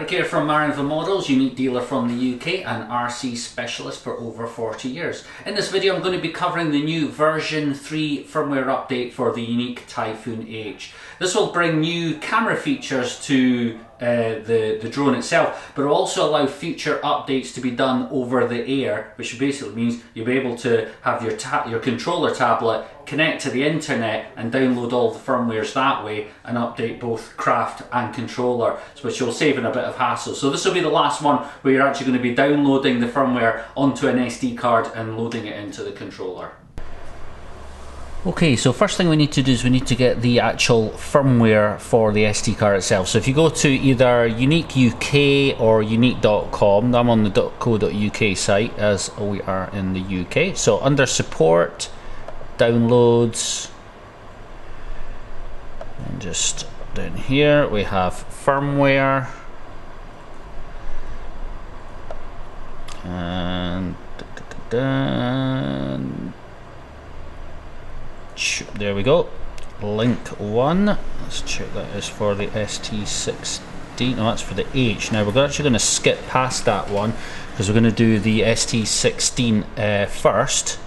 Rick here from Marinville Models, Yuneec dealer from the UK and RC specialist for over 40 years. In this video I'm going to be covering the new version 3 firmware update for the Yuneec Typhoon H. This will bring new camera features to the drone itself, but it will also allow future updates to be done over the air, which basically means you'll be able to have your controller tablet connect to the internet and download all the firmwares that way and update both craft and controller, which will save in a bit of hassle. So this will be the last one where you're actually going to be downloading the firmware onto an SD card and loading it into the controller. Okay, so first thing we need to do is we need to get the actual firmware for the SD card itself. So if you go to either Yuneec UK or Yuneec.com, I'm on the .co.uk site as we are in the UK. So under support, downloads, and just down here we have firmware, and there we go, link 1. Let's check that is for the ST16. No, that's for the H. Now we're actually going to skip past that one because we're going to do the ST16 first.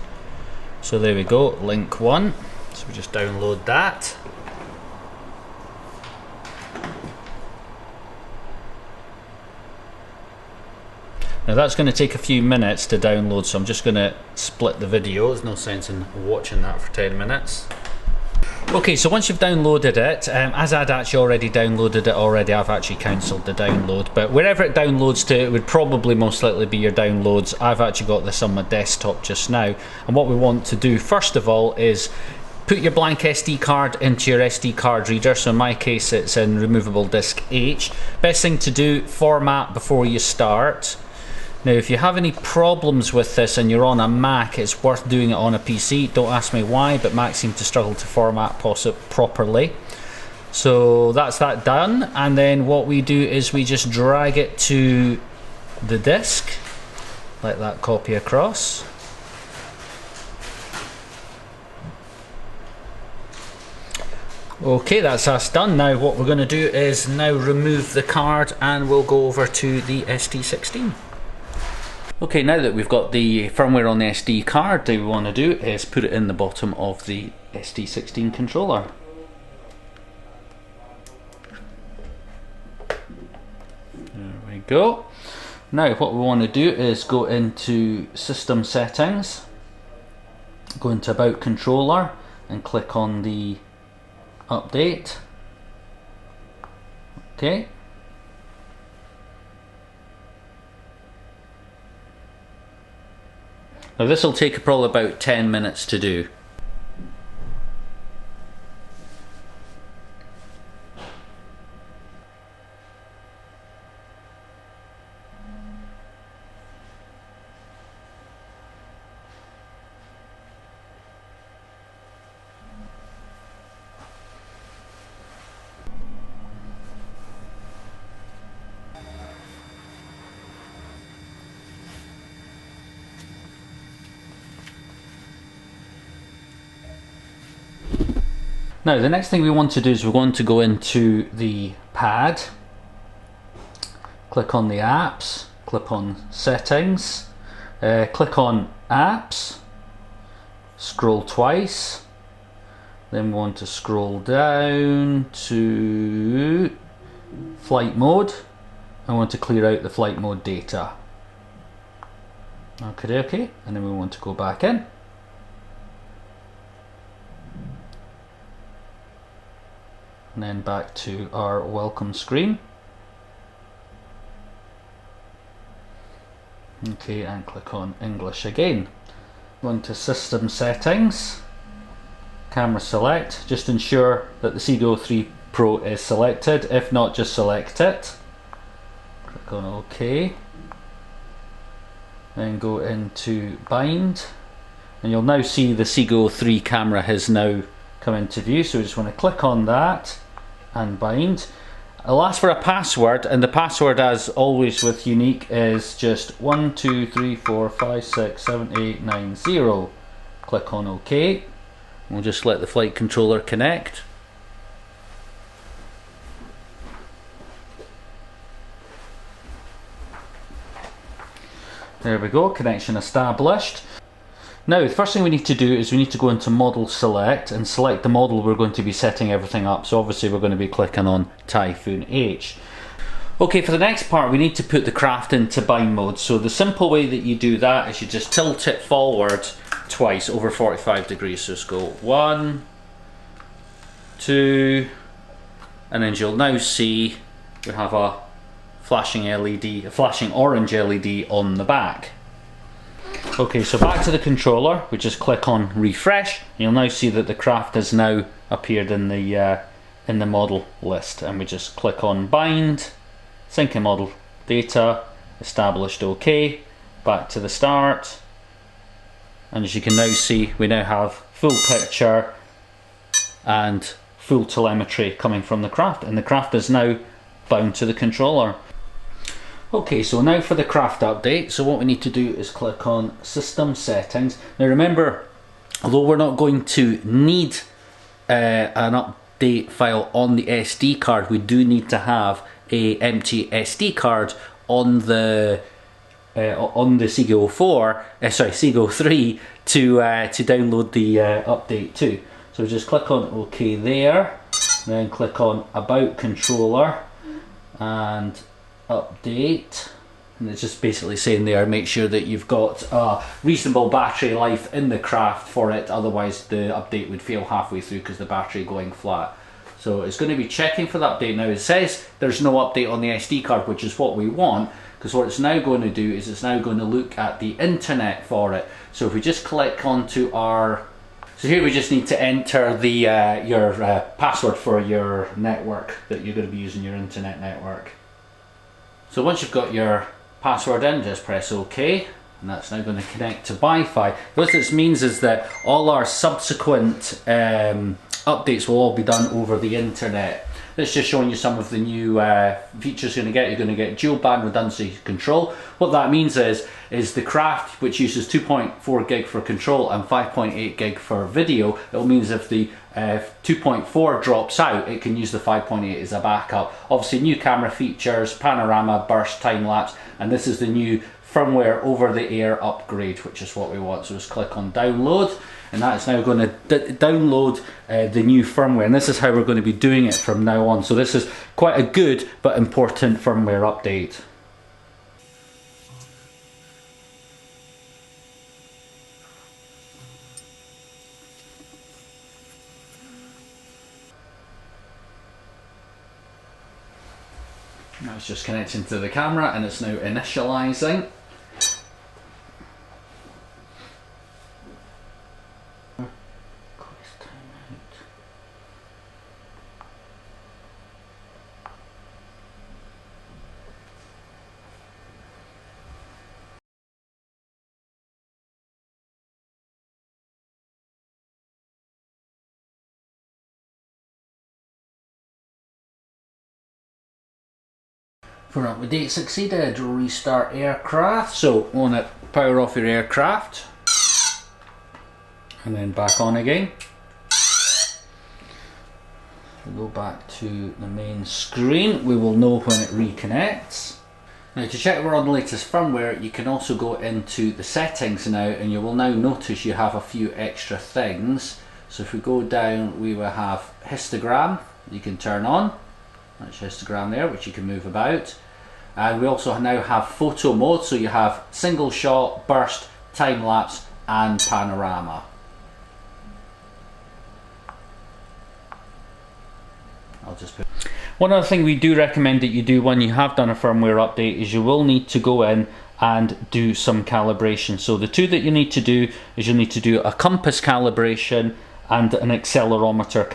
So there we go, link 1. So we just download that. Now that's going to take a few minutes to download, so I'm just going to split the video. There's no sense in watching that for 10 minutes. Okay, so once you've downloaded it, as I'd actually already downloaded it already, I've actually cancelled the download, but wherever it downloads to, it would probably most likely be your downloads. I've actually got this on my desktop just now, and what we want to do first of all is put your blank SD card into your SD card reader. So in my case it's in removable disk H. Best thing to do, format before you start. Now if you have any problems with this and you're on a Mac, it's worth doing it on a PC. Don't ask me why, but Macs seem to struggle to format properly. So that's that done, and then what we do is we just drag it to the disk, let that copy across. Okay, that's us done. Now what we're going to do is now remove the card and we'll go over to the ST16. Okay, now that we've got the firmware on the SD card, what we want to do is put it in the bottom of the ST16 controller. There we go. Now what we want to do is go into System Settings, go into About Controller and click on the Update. Okay. Now this will take probably about 10 minutes to do. Now the next thing we want to do is we're going to go into the pad, click on the apps, click on settings, click on apps, scroll twice, then we want to scroll down to flight mode. I want to clear out the flight mode data. Okay, and then we want to go back in. And then back to our welcome screen. Okay, and click on English again. Go into System Settings, Camera Select. Just ensure that the CO3 Pro is selected. If not, just select it. Click on OK. Then go into Bind. And you'll now see the CO3 camera has now come into view, so we just want to click on that and bind. I'll ask for a password, and the password, as always with Yuneec, is just 1234567890. Click on OK. We'll just let the flight controller connect. There we go, connection established. Now the first thing we need to do is we need to go into model select and select the model we're going to be setting everything up. So obviously we're going to be clicking on Typhoon H. Okay, for the next part we need to put the craft into bind mode. So the simple way that you do that is you just tilt it forward twice over 45 degrees. So let's go 1, 2, and then you'll now see we have a flashing LED, a flashing orange LED on the back. Okay, so back to the controller, we just click on refresh, and you'll now see that the craft has now appeared in the model list, and we just click on bind, syncing model data, established OK, back to the start, and as you can now see we now have full picture and full telemetry coming from the craft, and the craft is now bound to the controller. Okay, so now for the craft update. So what we need to do is click on System Settings. Now remember, although we're not going to need an update file on the SD card, we do need to have a empty SD card on the Seagull 3 to download the update to. So just click on OK there, then click on About Controller and Update, and it's just basically saying there make sure that you've got a reasonable battery life in the craft for it, otherwise the update would fail halfway through because the battery going flat. So it's going to be checking for the update now. It says there's no update on the SD card, which is what we want, because what it's now going to do is it's now going to look at the internet for it. So if we just click onto our, so here we just need to enter the your password for your network that you're going to be using, your internet network. So once you've got your password in, just press OK, and that's now going to connect to Wi-Fi. What this means is that all our subsequent updates will all be done over the internet. This is just showing you some of the new features you're going to get. You're going to get dual band redundancy control. What that means is the craft, which uses 2.4 gig for control and 5.8 gig for video, it means if the 2.4 drops out, it can use the 5.8 as a backup. Obviously new camera features, panorama, burst, time lapse, and this is the new firmware over the air upgrade, which is what we want. So just click on download, and that is now going to download the new firmware, and this is how we're going to be doing it from now on. So this is quite a good but important firmware update. Now it's just connecting to the camera and it's now initializing. For update succeeded, restart aircraft. So on it, power off your aircraft, and then back on again. We'll go back to the main screen. We will know when it reconnects. Now to check we're on the latest firmware, you can also go into the settings now, and you will now notice you have a few extra things. So if we go down, we will have histogram you can turn on. That's histogram there, which you can move about. And we also now have photo mode, so you have single shot, burst, time lapse and panorama. I'll just put. One other thing we do recommend that you do when you have done a firmware update is you will need to go in and do some calibration. So the two that you need to do is you'll need to do a compass calibration and an accelerometer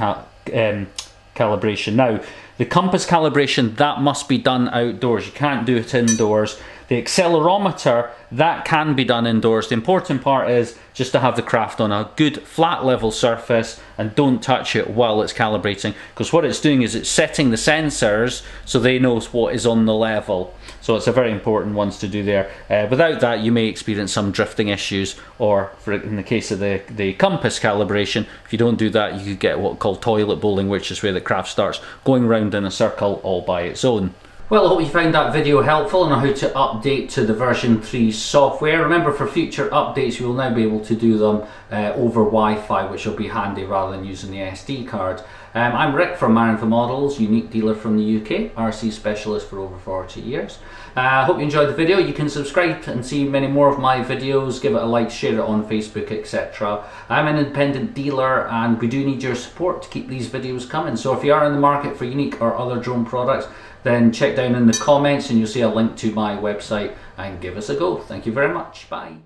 calibration. Now the compass calibration, that must be done outdoors. You can't do it indoors. The accelerometer, that can be done indoors. The important part is just to have the craft on a good flat level surface and don't touch it while it's calibrating, because what it's doing is it's setting the sensors so they know what is on the level. So it's a very important ones to do there. Without that you may experience some drifting issues, or in the case of the compass calibration, if you don't do that you could get what called toilet bowling, which is where the craft starts going round in a circle all by its own. Well, I hope you found that video helpful on how to update to the version 3 software. Remember, for future updates you will now be able to do them over Wi-Fi, which will be handy rather than using the SD card. I'm Rick from Marinville Models, Yuneec dealer from the UK, RC specialist for over 40 years. I hope you enjoyed the video. You can subscribe and see many more of my videos, give it a like, share it on Facebook, etc. I'm an independent dealer and we do need your support to keep these videos coming. So if you are in the market for Yuneec or other drone products, then check down in the comments and you'll see a link to my website and give us a go. Thank you very much. Bye.